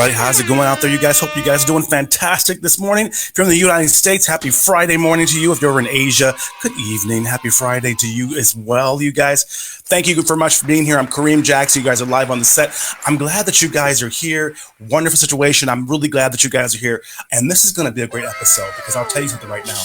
everybody. How's it going out there, you guys? Hope you guys are doing fantastic this morning. If you're in the United States, happy Friday morning to you. If you're in Asia, good evening. Happy Friday to you as well, you guys. Thank you very much for being here. I'm Kareem Jackson. You guys are live on the set. I'm glad that you guys are here. Wonderful situation. I'm really glad that you guys are here. And this is going to be a great episode because I'll tell you something right now.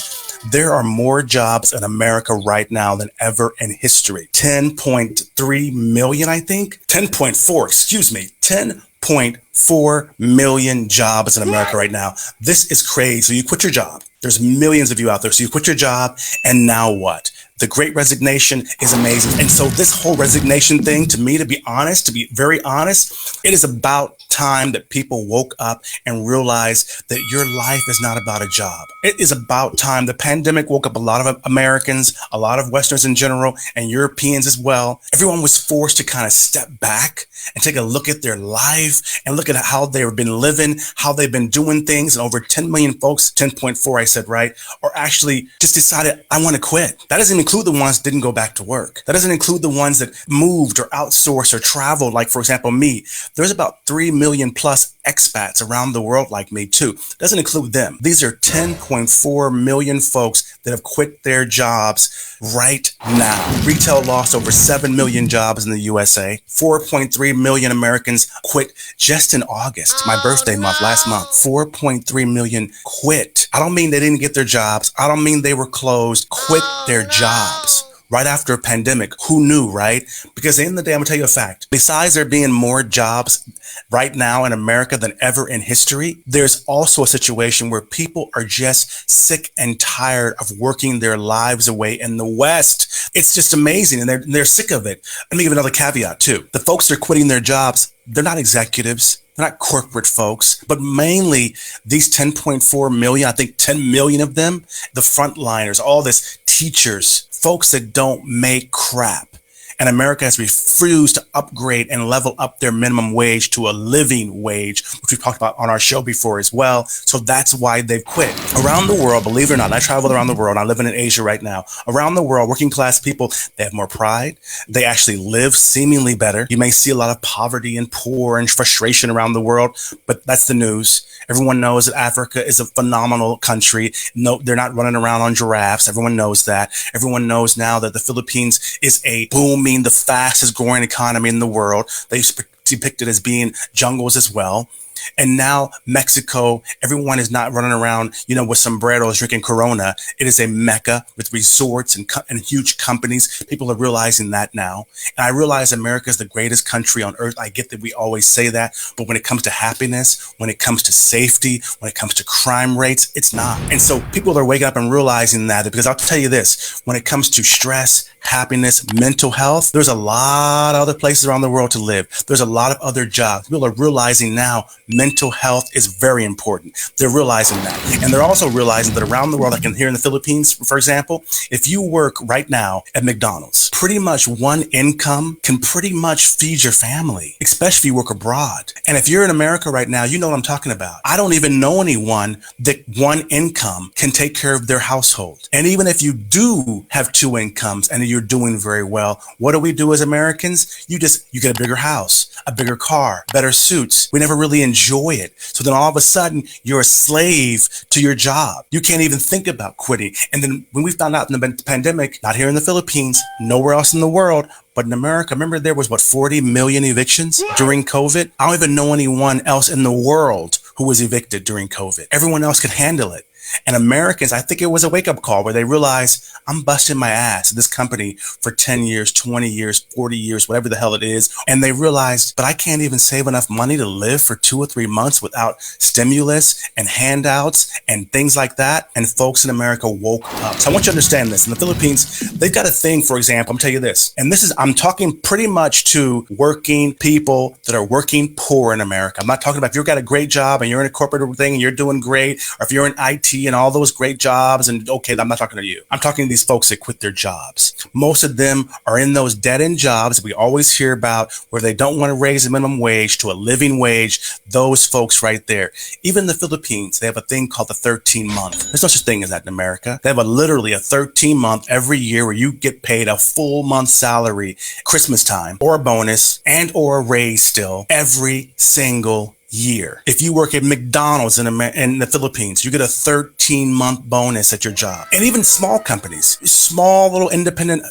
There are more jobs in America right now than ever in history. 10.3 million, I think. 10.4, excuse me. 10.4 million jobs in America right now. This is crazy. So you quit your job. There's millions of you out there. So you quit your job, and now what? The Great Resignation is amazing. And so this whole resignation thing, to me, to be very honest, it is about time that people woke up and realized that your life is not about a job. It is about time. The pandemic woke up a lot of Americans, a lot of Westerners in general, and Europeans as well. Everyone was forced to kind of step back and take a look at their life and look at how they've been living, how they've been doing things. And over 10 million folks, 10.4, I said, right, are actually just decided, I want to quit. That doesn't include the ones that didn't go back to work. That doesn't include the ones that moved or outsourced or traveled. Like, for example, me. There's about 3 million plus expats around the world like me too. Doesn't include them. These are 10.4 million folks that have quit their jobs right now. Retail lost over 7 million jobs in the USA. 4.3 million Americans quit just in August, my birthday month, last month. 4.3 million quit. I don't mean they didn't get their jobs. I don't mean they were closed. Quit their jobs. Right after a pandemic. Who knew, right? Because at the end of the day, I'm going to tell you a fact. Besides there being more jobs right now in America than ever in history, there's also a situation where people are just sick and tired of working their lives away in the West. It's just amazing, and they're sick of it. Let me give another caveat, too. The folks that are quitting their jobs, they're not executives. They're not corporate folks, but mainly these 10.4 million, I think 10 million of them, the frontliners, all this teachers, folks that don't make crap. And America has refused to upgrade and level up their minimum wage to a living wage, which we've talked about on our show before as well. So that's why they've quit. Around the world, believe it or not, I travel around the world. I'm living in Asia right now. Around the world, working class people, they have more pride. They actually live seemingly better. You may see a lot of poverty and poor and frustration around the world, but that's the news. Everyone knows that Africa is a phenomenal country. No, they're not running around on giraffes. Everyone knows that. Everyone knows now that the Philippines is a booming, the fastest growing economy in the world. They depict it as being jungles as well. And now Mexico, everyone is not running around, with sombreros drinking Corona. It is a mecca with resorts and huge companies. People are realizing that now. And I realize America is the greatest country on earth. I get that we always say that. But when it comes to happiness, when it comes to safety, when it comes to crime rates, it's not. And so people are waking up and realizing that, because I'll tell you this, when it comes to stress, happiness, mental health, there's a lot of other places around the world to live. There's a lot of other jobs. People are realizing now mental health is very important. They're realizing that. And they're also realizing that around the world, like here in the Philippines, for example, if you work right now at McDonald's, pretty much one income can pretty much feed your family, especially if you work abroad. And if you're in America right now, you know what I'm talking about. I don't even know anyone that one income can take care of their household. And even if you do have two incomes and you're doing very well, what do we do as Americans? You get a bigger house, a bigger car, better suits. We never really enjoy it. So then all of a sudden you're a slave to your job. You can't even think about quitting. And then when we found out in the pandemic, not here in the Philippines, nowhere else in the world, but in America, remember there was 40 million evictions during COVID? I don't even know anyone else in the world who was evicted during COVID. Everyone else could handle it. And Americans, I think it was a wake-up call where they realized, I'm busting my ass at this company for 10 years, 20 years, 40 years, whatever the hell it is. And they realized, but I can't even save enough money to live for 2 or 3 months without stimulus and handouts and things like that. And folks in America woke up. So I want you to understand this. In the Philippines, they've got a thing, for example, I'm telling you this, and I'm talking pretty much to working people that are working poor in America. I'm not talking about if you've got a great job and you're in a corporate thing and you're doing great, or if you're in IT and all those great jobs, and okay, I'm not talking to you. I'm talking to these folks that quit their jobs. Most of them are in those dead-end jobs that we always hear about where they don't want to raise the minimum wage to a living wage. Those folks right there. Even in the Philippines, they have a thing called the 13-month. There's no such thing as that in America. They have literally a 13-month every year where you get paid a full month's salary Christmas time, or a bonus and or a raise still every single year. If you work at McDonald's in the Philippines, you get a 13-month bonus at your job. And even small companies, small little independent,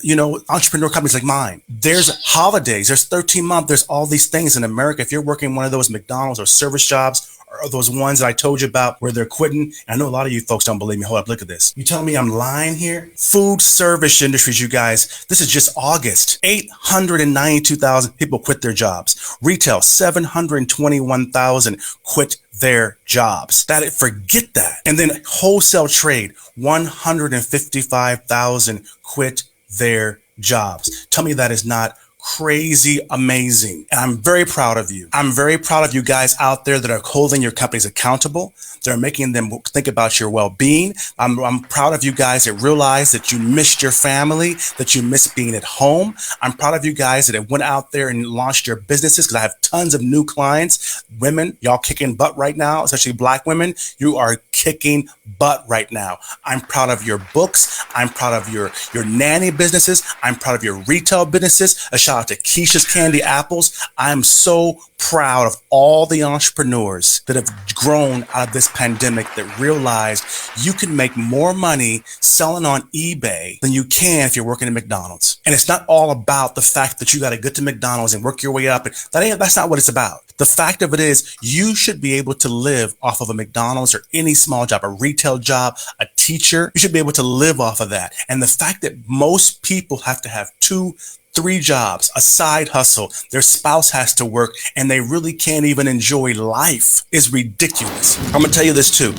entrepreneur companies like mine, there's holidays, there's 13 months, there's all these things in America. If you're working one of those McDonald's or service jobs, or those ones that I told you about where they're quitting. I know a lot of you folks don't believe me. Hold up, look at this. You telling me I'm lying here? Food service industries, you guys, this is just August. 892,000 people quit their jobs. Retail, 721,000 quit their jobs. Forget that. And then wholesale trade, 155,000 quit their jobs. Tell me that is not crazy amazing. And I'm very proud of you. I'm very proud of you guys out there that are holding your companies accountable. They're making them think about your well-being. I'm proud of you guys that realize that you missed your family, that you missed being at home. I'm proud of you guys that have went out there and launched your businesses, because I have tons of new clients. Women, y'all kicking butt right now, especially Black women. You are kicking butt right now. I'm proud of your books. I'm proud of your nanny businesses. I'm proud of your retail businesses. A shout out to Keisha's Candy Apples. I'm so proud of all the entrepreneurs that have grown out of this pandemic, that realized you can make more money selling on eBay than you can if you're working at McDonald's. And it's not all about the fact that you got to get to McDonald's and work your way up. That's not what it's about. The fact of it is, you should be able to live off of a McDonald's or any small job, a retail job, a teacher. You should be able to live off of that. And the fact that most people have to have 2-3 jobs, a side hustle, their spouse has to work, and they really can't even enjoy life is ridiculous. I'm gonna tell you this too,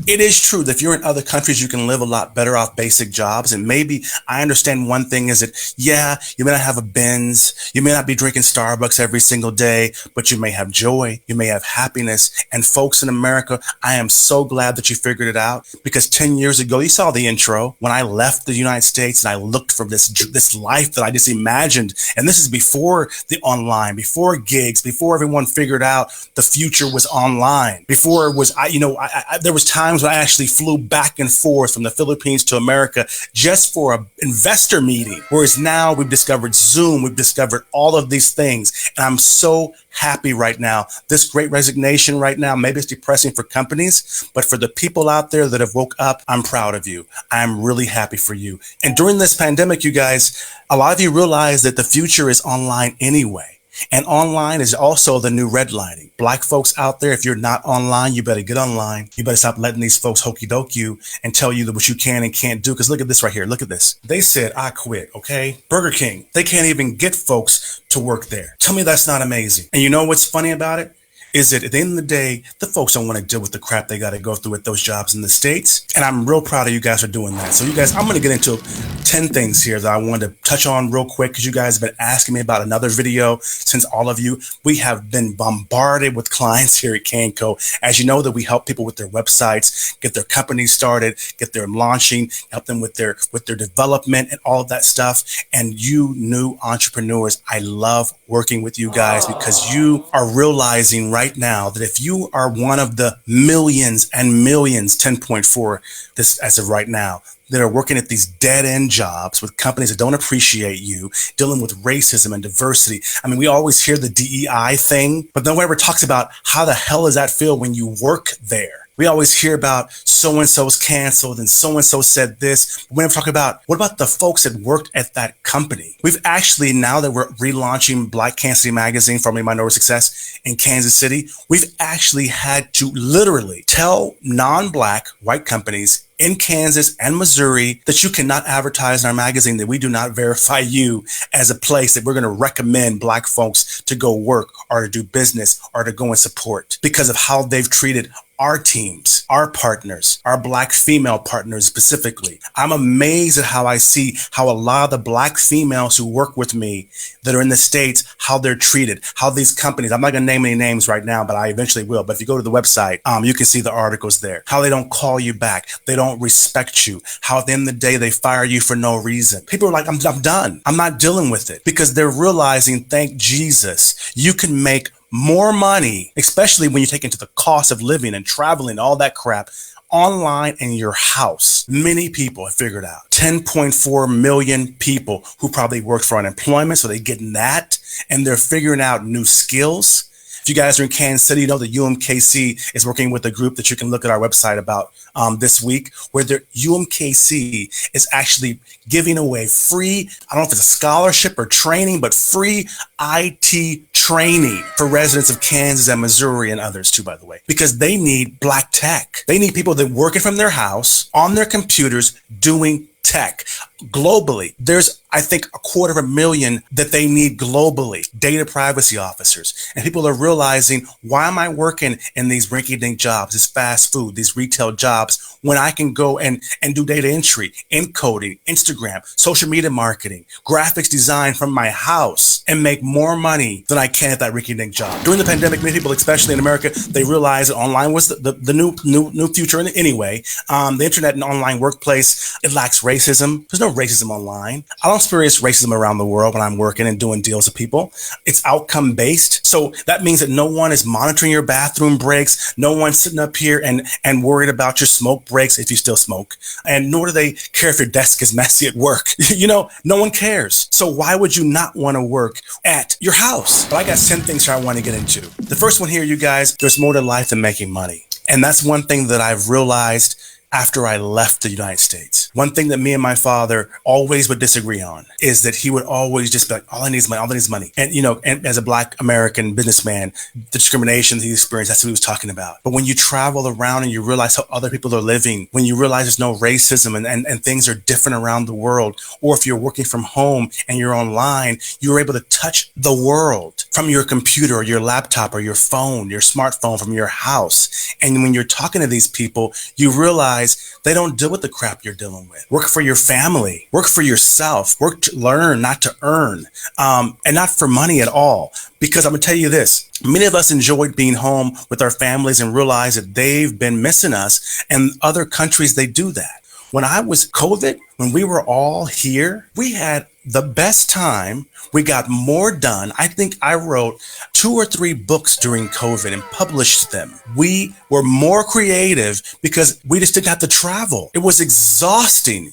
it is true that if you're in other countries, you can live a lot better off basic jobs. And maybe I understand one thing is that, yeah, you may not have a Benz, you may not be drinking Starbucks every single day, but you may have joy, you may have happiness. And folks in America, I am so glad that you figured it out, because 10 years ago, you saw the intro, when I left the United States and I looked for this life that I just imagined. And this is before the online, before gigs, before everyone figured out the future was online, before it was, there was times when I actually flew back and forth from the Philippines to America just for an investor meeting. Whereas now we've discovered Zoom, we've discovered all of these things. And I'm so happy right now. This great resignation right now, maybe it's depressing for companies, but for the people out there that have woke up, I'm proud of you. I'm really happy for you. And during this pandemic, you guys, a lot of you realize that the future is online anyway. And online is also the new redlining. Black folks out there, if you're not online, you better get online. You better stop letting these folks hokey doke you and tell you that what you can and can't do. Because look at this right here. Look at this. They said, I quit, okay? Burger King, they can't even get folks to work there. Tell me that's not amazing. And you know what's funny about it? Is that at the end of the day, the folks don't want to deal with the crap they got to go through with those jobs in the States. And I'm real proud of you guys for doing that. So you guys, I'm going to get into 10 things here that I wanted to touch on real quick, because you guys have been asking me about another video since all of you. We have been bombarded with clients here at Canco. As you know, that we help people with their websites, get their companies started, get their launching, help them with their development and all of that stuff. And you new entrepreneurs, I love working with you guys, because you are realizing right now that if you are one of the millions and millions, 10.4 this as of right now, that are working at these dead-end jobs with companies that don't appreciate you, dealing with racism and diversity. I mean, we always hear the DEI thing, but no one ever talks about how the hell does that feel when you work there. We always hear about so-and-so's canceled and so-and-so said this. We never talk about, what about the folks that worked at that company? We've actually, now that we're relaunching Black Kansas City Magazine, formerly Minority Success, in Kansas City, we've actually had to literally tell non-Black white companies in Kansas and Missouri that you cannot advertise in our magazine, that we do not verify you as a place that we're going to recommend Black folks to go work or to do business or to go and support, because of how they've treated our teams, our partners, our Black female partners specifically. I'm amazed at how I see how a lot of the Black females who work with me that are in the States, how they're treated, how these companies, I'm not going to name any names right now, but I eventually will. But if you go to the website, you can see the articles there, how they don't call you back. They don't respect you, how at the end of the day, they fire you for no reason. People are like, I'm done. I'm not dealing with it, because they're realizing, thank Jesus, you can make more money, especially when you take into the cost of living and traveling, all that crap, online in your house. Many people have figured out. 10.4 million people who probably worked for unemployment, so they're getting that, and they're figuring out new skills, If you guys are in Kansas City, you know that UMKC is working with a group that you can look at our website about this week, where the UMKC is actually giving away free, I don't know if it's a scholarship or training, but free IT training for residents of Kansas and Missouri and others too, by the way, because they need black tech. They need people that working from their house on their computers doing tech globally. There's, I think, 250,000 that they need globally, data privacy officers. And people are realizing, why am I working in these rinky-dink jobs, this fast food, these retail jobs, when I can go and do data entry, encoding, Instagram, social media marketing, graphics design from my house, and make more money than I can at that rinky-dink job. During the pandemic, many people, especially in America, they realized that online was the new future anyway. The internet and online workplace, it lacks racism. There's no racism online. I don't experience racism around the world when I'm working and doing deals with people. It's outcome based. So that means that no one is monitoring your bathroom breaks. No one's sitting up here and worried about your smoke breaks if you still smoke. And nor do they care if your desk is messy at work. No one cares. So why would you not want to work at your house? But I got 10 things here I want to get into. The first one here, you guys, there's more to life than making money. And that's one thing that I've realized after I left the United States. One thing that me and my father always would disagree on is that he would always just be like, all I need is money, all I need is money. And, and as a Black American businessman, the discrimination he experienced, that's what he was talking about. But when you travel around and you realize how other people are living, when you realize there's no racism and things are different around the world, or if you're working from home and you're online, you're able to touch the world from your computer or your laptop or your phone, your smartphone, from your house. And when you're talking to these people, you realize they don't deal with the crap you're dealing with. Work for your family, work for yourself, work to learn, not to earn, and not for money at all. Because I'm gonna tell you this, many of us enjoyed being home with our families and realize that they've been missing us, and other countries, they do that. When I was COVID, when we were all here, we had the best time. We got more done. I think I wrote 2 or 3 books during COVID and published them. We were more creative because we just didn't have to travel. It was exhausting.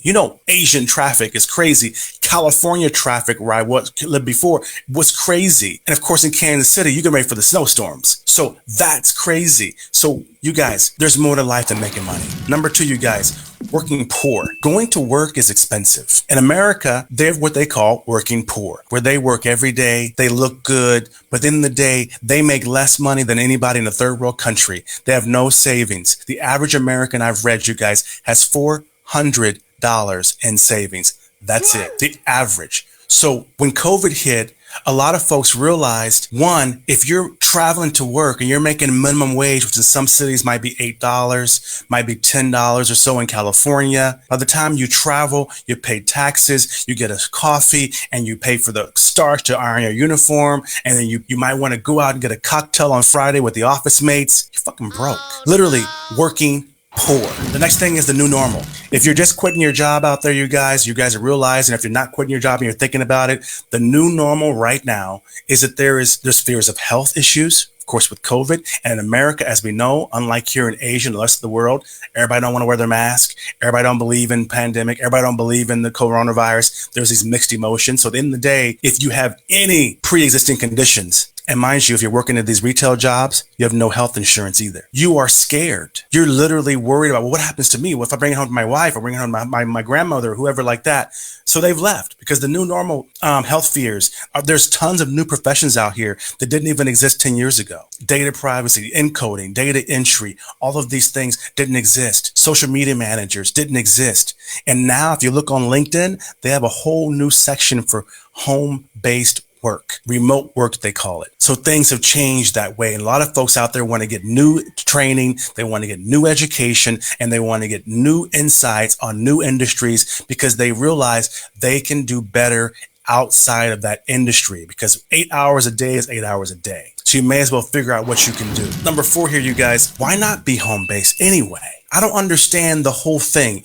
Asian traffic is crazy. California traffic, where I lived before, was crazy. And of course, in Kansas City, you get ready for the snowstorms. So that's crazy. So you guys, there's more to life than making money. Number 2, you guys, working poor. Going to work is expensive. In America, they have what they call working poor, where they work every day, they look good, but in the day, they make less money than anybody in a third world country. They have no savings. The average American I've read, you guys, has $400 in savings. That's it, the average. So when COVID hit, a lot of folks realized, one, if you're traveling to work and you're making minimum wage, which in some cities might be $8, might be $10 or so in California, by the time you travel, you pay taxes, you get a coffee, and you pay for the starch to iron your uniform, and then you might want to go out and get a cocktail on Friday with the office mates. You're fucking broke. Literally working poor. The next thing is the new normal. If you're just quitting your job out there, you guys are realizing, if you're not quitting your job and you're thinking about it, the new normal right now is that there's fears of health issues, of course, with COVID. And in America, as we know, unlike here in Asia and the rest of the world, everybody don't want to wear their mask. Everybody don't believe in pandemic. Everybody don't believe in the coronavirus. There's these mixed emotions. So at the end of the day, if you have any pre-existing conditions, and mind you, if you're working at these retail jobs, you have no health insurance either. You are scared. You're literally worried about, well, what happens to me? What if I bring it home to my wife or bring it home to my grandmother or whoever like that? So they've left because the new normal health fears. There's tons of new professions out here that didn't even exist 10 years ago. Data privacy, encoding, data entry, all of these things didn't exist. Social media managers didn't exist. And now if you look on LinkedIn, they have a whole new section for home-based work, remote work, they call it. So things have changed that way. And a lot of folks out there want to get new training, they want to get new education, and they want to get new insights on new industries because they realize they can do better outside of that industry, because 8 hours a day is 8 hours a day. So you may as well figure out what you can do. Number 4 here, you guys, why not be home-based anyway? I don't understand the whole thing.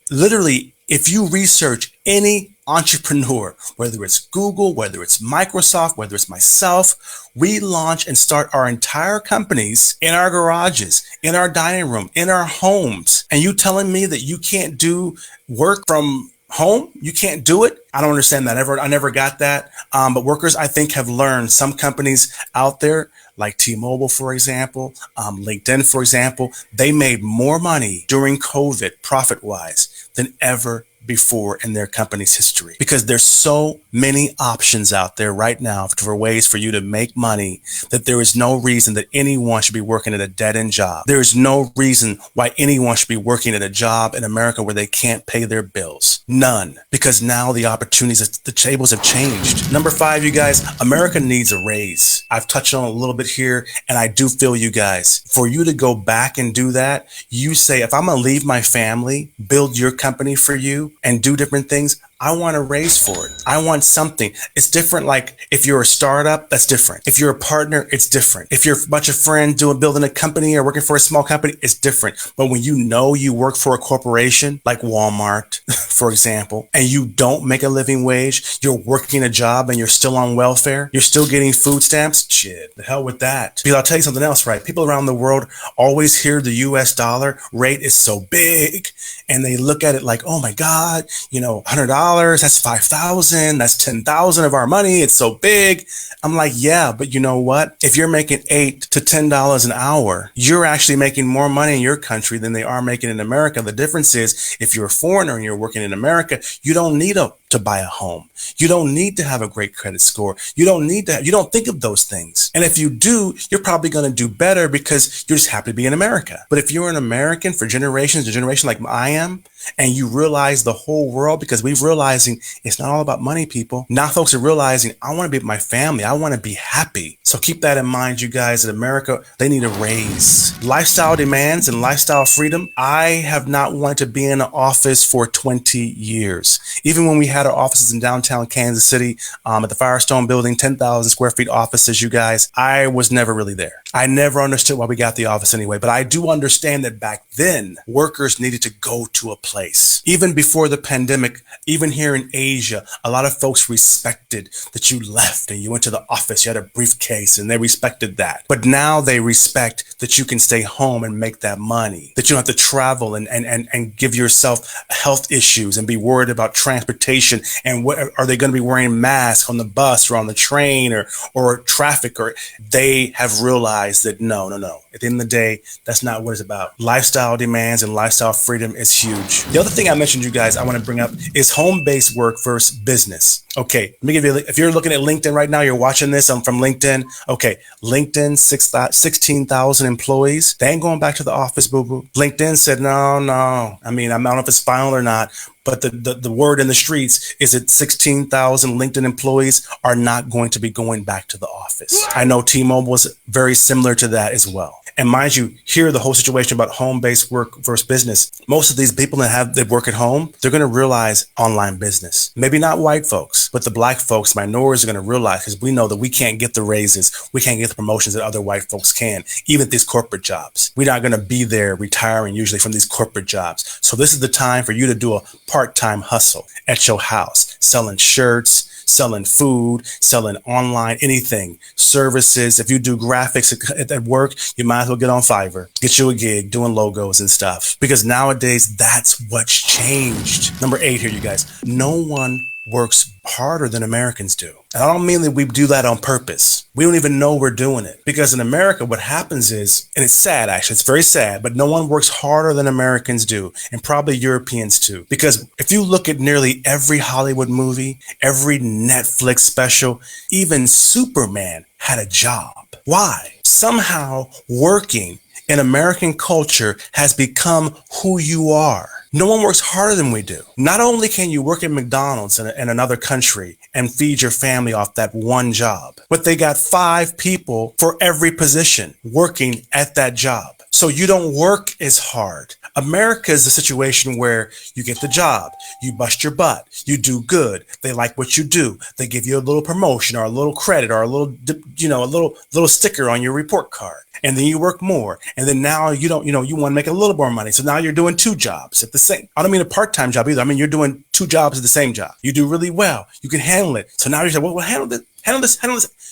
Literally, if you research any entrepreneur, whether it's Google, whether it's Microsoft, whether it's myself, we launch and start our entire companies in our garages, in our dining room, in our homes. And you telling me that you can't do work from home? You can't do it? I don't understand that. I never got that. But workers, I think, have learned. Some companies out there, like T-Mobile, for example, LinkedIn, for example, they made more money during COVID, profit-wise, than ever before in their company's history, because there's so many options out there right now for ways for you to make money that there is no reason that anyone should be working at a dead-end job. There is no reason why anyone should be working at a job in America where they can't pay their bills. None. Because now the opportunities, the tables have changed. Number 5, you guys, America needs a raise. I've touched on it a little bit here, and I do feel you guys. For you to go back and do that, you say, if I'm going to leave my family, build your company for you, and do different things, I want a raise for it. I want something. It's different. Like if you're a startup, that's different. If you're a partner, it's different. If you're a bunch of friends building a company or working for a small company, it's different. But when you know you work for a corporation like Walmart, for example, and you don't make a living wage, you're working a job and you're still on welfare, you're still getting food stamps, shit, the hell with that. Because I'll tell you something else, right? People around the world always hear the US dollar rate is so big and they look at it like, oh my God, $100. That's 5,000. That's 10,000 of our money. It's so big. I'm like, yeah, but you know what? If you're making $8 to $10 an hour, you're actually making more money in your country than they are making in America. The difference is if you're a foreigner and you're working in America, you don't need to buy a home. You don't need to have a great credit score. You don't think of those things. And if you do, you're probably going to do better because you're just happy to be in America. But if you're an American for generations to generation like I am, and you realize the whole world, because we're realizing it's not all about money, people. Now folks are realizing, I want to be with my family. I want to be happy. So keep that in mind, you guys, that America, they need a raise. Lifestyle demands and lifestyle freedom. I have not wanted to be in an office for 20 years. Even when we had our offices in downtown Kansas City, at the Firestone building, 10,000 square feet offices, you guys, I was never really there. I never understood why we got the office anyway, but I do understand that back then, workers needed to go to a place. Even before the pandemic, even here in Asia, a lot of folks respected that you left and you went to the office, you had a briefcase, and they respected that. But now they respect that you can stay home and make that money, that you don't have to travel and give yourself health issues and be worried about transportation and what are they going to be wearing masks on the bus or on the train or traffic, or they have realized that no. At the end of the day, that's not what it's about. Lifestyle demands and lifestyle freedom is huge. The other thing I mentioned, you guys, I want to bring up is home-based work versus business. Okay, let me give you, if you're looking at LinkedIn right now, you're watching this, I'm from LinkedIn. Okay, LinkedIn, 16,000 employees. They ain't going back to the office, boo-boo. LinkedIn said, no. I mean, I don't know if it's final or not, but the word in the streets is that 16,000 LinkedIn employees are not going to be going back to the office. I know T-Mobile was very similar to that as well. And mind you, here the whole situation about home-based work versus business. Most of these people that work at home, they're going to realize online business. Maybe not white folks, but the black folks, minorities are going to realize, because we know that we can't get the raises, we can't get the promotions that other white folks can, even at these corporate jobs. We're not going to be there retiring usually from these corporate jobs. So this is the time for you to do a part-time hustle at your house, selling shirts, selling food, selling online, anything, services. If you do graphics at work, you might as well get on Fiverr, get you a gig doing logos and stuff, because nowadays that's what's changed. Number 8 here, you guys. No one works harder than Americans do. And I don't mean that we do that on purpose. We don't even know we're doing it. Because in America, what happens is, and it's sad actually, it's very sad, but no one works harder than Americans do, and probably Europeans too. Because if you look at nearly every Hollywood movie, every Netflix special, even Superman had a job. Why? Somehow working in American culture has become who you are. No one works harder than we do. Not only can you work at McDonald's in another country and feed your family off that one job, but they got 5 people for every position working at that job. So you don't work as hard. America is the situation where you get the job, you bust your butt, you do good, they like what you do, they give you a little promotion or a little credit or a little, a little sticker on your report card. And then you work more. And then now you want to make a little more money. So now you're doing 2 jobs at the same. I don't mean a part-time job either. I mean, you're doing 2 jobs at the same job. You do really well. You can handle it. So now you're saying, well, handle this.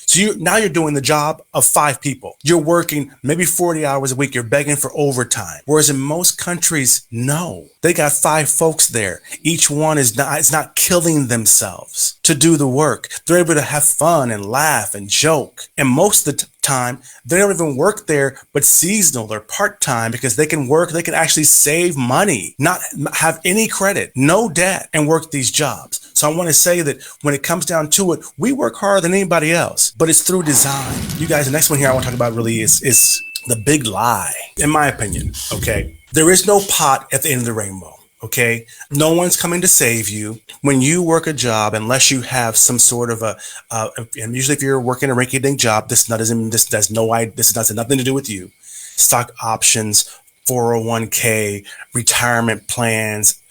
So now you're doing the job of 5 people. You're working maybe 40 hours a week. You're begging for overtime. Whereas in most countries, no, they got 5 folks there. Each one is not killing themselves to do the work. They're able to have fun and laugh and joke. And most of the time, they don't even work there, but seasonal or part-time, because they can actually save money, not have any credit, no debt, and work these jobs. So I want to say that when it comes down to it, we work harder than anybody else, but it's through design. You guys, the next one here I want to talk about really is the big lie, in my opinion, okay? There is no pot at the end of the rainbow. Okay, no one's coming to save you when you work a job, unless you have some sort of and usually if you're working a rinky-dink job, this has nothing to do with you. Stock options, 401k, retirement plans,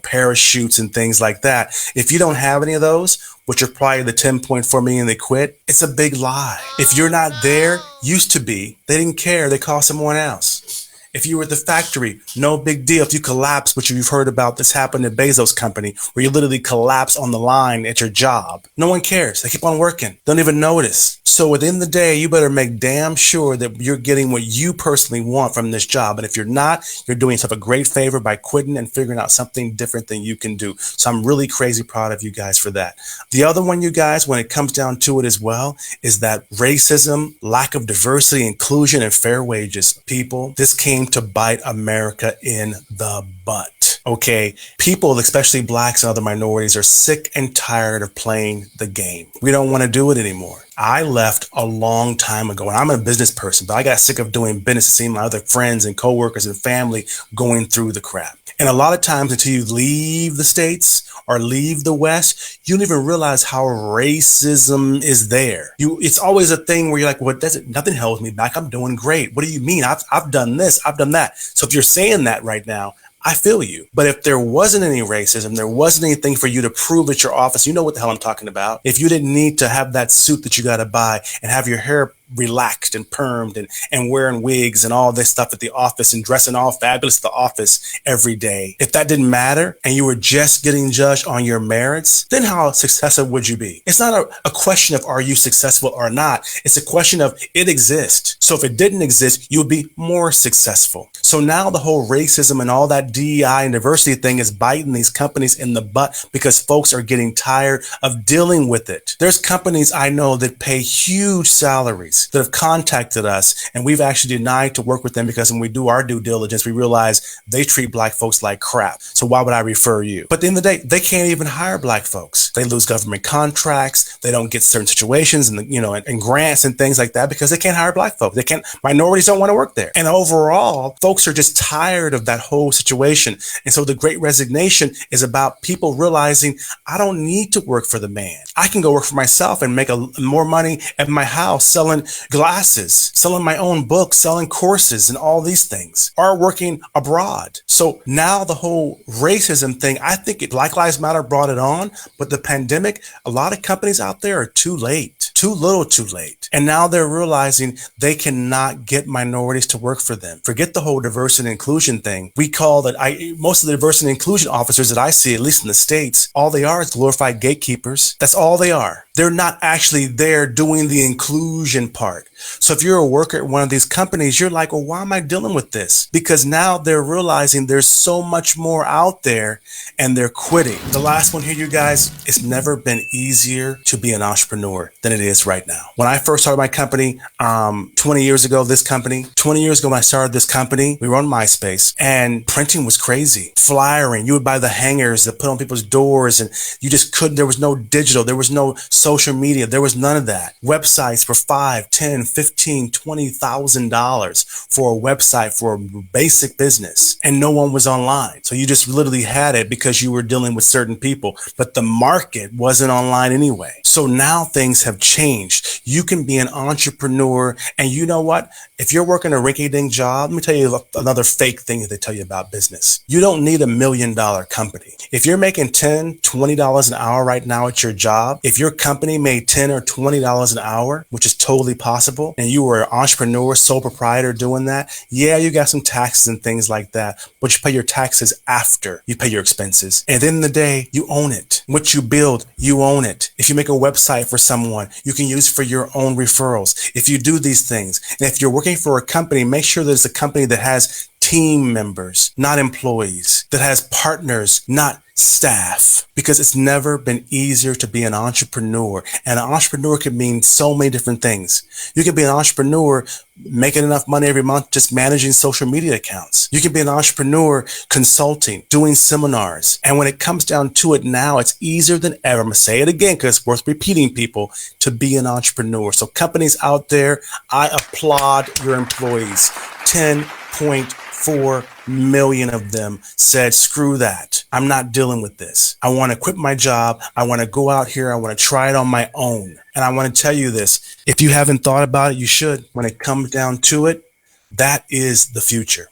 parachutes and things like that. If you don't have any of those, which are probably the 10.4 million they quit, it's a big lie. If you're not there, used to be, they didn't care, they called someone else. If you were at the factory, no big deal. If you collapse, which you've heard about, this happened at Bezos' company, where you literally collapse on the line at your job. No one cares. They keep on working. Don't even notice. So within the day, you better make damn sure that you're getting what you personally want from this job. And if you're not, you're doing yourself a great favor by quitting and figuring out something different than you can do. So I'm really crazy proud of you guys for that. The other one, you guys, when it comes down to it as well, is that racism, lack of diversity, inclusion, and fair wages. People, this came to bite America in the butt. Okay, people, especially blacks and other minorities, are sick and tired of playing the game. We don't want to do it anymore. I left a long time ago, and I'm a business person, but I got sick of doing business and seeing my other friends and coworkers and family going through the crap. And a lot of times, until you leave the States or leave the West, you don't even realize how racism is there. It's always a thing where you're like, well, nothing holds me back. I'm doing great. What do you mean? I've done this, I've done that. So if you're saying that right now, I feel you. But if there wasn't any racism, there wasn't anything for you to prove at your office, you know what the hell I'm talking about. If you didn't need to have that suit that you got to buy and have your hair relaxed and permed and wearing wigs and all this stuff at the office and dressing all fabulous at the office every day, if that didn't matter and you were just getting judged on your merits, then how successful would you be? It's not a question of are you successful or not. It's a question of it exists. So if it didn't exist, you would be more successful. So now the whole racism and all that DEI and diversity thing is biting these companies in the butt because folks are getting tired of dealing with it. There's companies I know that pay huge salaries that have contacted us, and we've actually denied to work with them because when we do our due diligence, we realize they treat black folks like crap. So why would I refer you? But at the end of the day, they can't even hire black folks. They lose government contracts. They don't get certain situations and grants and things like that because they can't hire black folks. Minorities don't want to work there. And overall, folks are just tired of that whole situation. And so the Great Resignation is about people realizing I don't need to work for the man. I can go work for myself and make more money at my house selling glasses, selling my own books, selling courses and all these things, or working abroad. So now the whole racism thing, I think Black Lives Matter brought it on, but the pandemic, a lot of companies out there are too late. Too little too late. And now they're realizing they cannot get minorities to work for them. Forget the whole diversity and inclusion thing. We call that most of the diversity and inclusion officers that I see, at least in the States, all they are is glorified gatekeepers. That's all they are. They're not actually there doing the inclusion part. So if you're a worker at one of these companies, you're like, well, why am I dealing with this? Because now they're realizing there's so much more out there and they're quitting. The last one here, you guys, it's never been easier to be an entrepreneur than it is right now. When I first started my company, 20 years ago, when I started this company, we were on MySpace and printing was crazy. Flyering, you would buy the hangers that put on people's doors and you just couldn't, there was no digital, there was no social media, there was none of that. Websites were $5, $10, $15, $20,000 for a website for a basic business, and no one was online. So you just literally had it because you were dealing with certain people, but the market wasn't online anyway. So now things have changed. You can be an entrepreneur, and you know what? If you're working a rinky-dink job, let me tell you another fake thing that they tell you about business. You don't need $1 million company. If you're making $10, $20 an hour right now at your job, if your company made $10 or $20 an hour, which is totally possible, and you were an entrepreneur, sole proprietor doing that, yeah, you got some taxes and things like that, but you pay your taxes after you pay your expenses. And at the end of the day, you own it. What you build, you own it. If you make a website for someone, you can use it for your own referrals. If you do these things, and if you're working for a company, make sure there's a company that has team members, not employees, that has partners, not staff, because it's never been easier to be an entrepreneur. And an entrepreneur can mean so many different things. You can be an entrepreneur making enough money every month just managing social media accounts. You can be an entrepreneur consulting, doing seminars. And when it comes down to it now, it's easier than ever. I'm going to say it again because it's worth repeating, people, to be an entrepreneur. So companies out there, I applaud your employees. 10.4 million of them said, screw that. I'm not dealing with this. I want to quit my job. I want to go out here. I want to try it on my own. And I want to tell you this. If you haven't thought about it, you should. When it comes down to it, that is the future.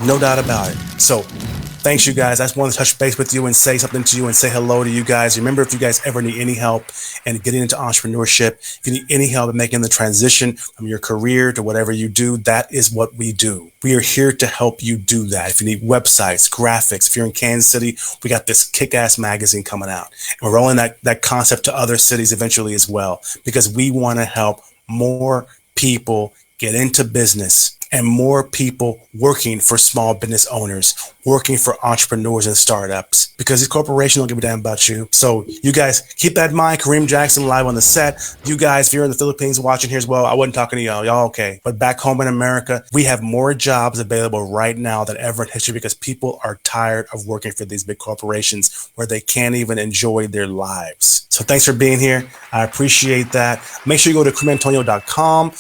No doubt about it. So thanks, you guys. I just wanted to touch base with you and say something to you and say hello to you guys. Remember, if you guys ever need any help in getting into entrepreneurship, if you need any help in making the transition from your career to whatever you do, that is what we do. We are here to help you do that. If you need websites, graphics, if you're in Kansas City, we got this kick-ass magazine coming out. And we're rolling that concept to other cities eventually as well, because we want to help more people get into business and more people working for small business owners, working for entrepreneurs and startups, because these corporations don't give a damn about you. So you guys keep that in mind. Kareem Jackson live on the set. You guys, if you're in the Philippines watching here as well, I wasn't talking to y'all. Y'all okay. But back home in America, we have more jobs available right now than ever in history, because people are tired of working for these big corporations where they can't even enjoy their lives. So thanks for being here. I appreciate that. Make sure you go to KareemAntonio.com.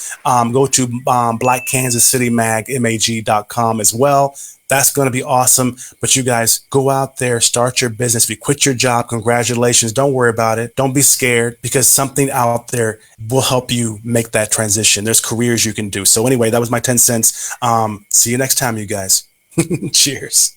Go to Black Kansas City mag.com as well. That's going to be awesome. But you guys, go out there, start your business. If you quit your job, congratulations. Don't worry about it. Don't be scared, because something out there will help you make that transition. There's careers you can do. So anyway, that was my 10 cents. See you next time, you guys. Cheers.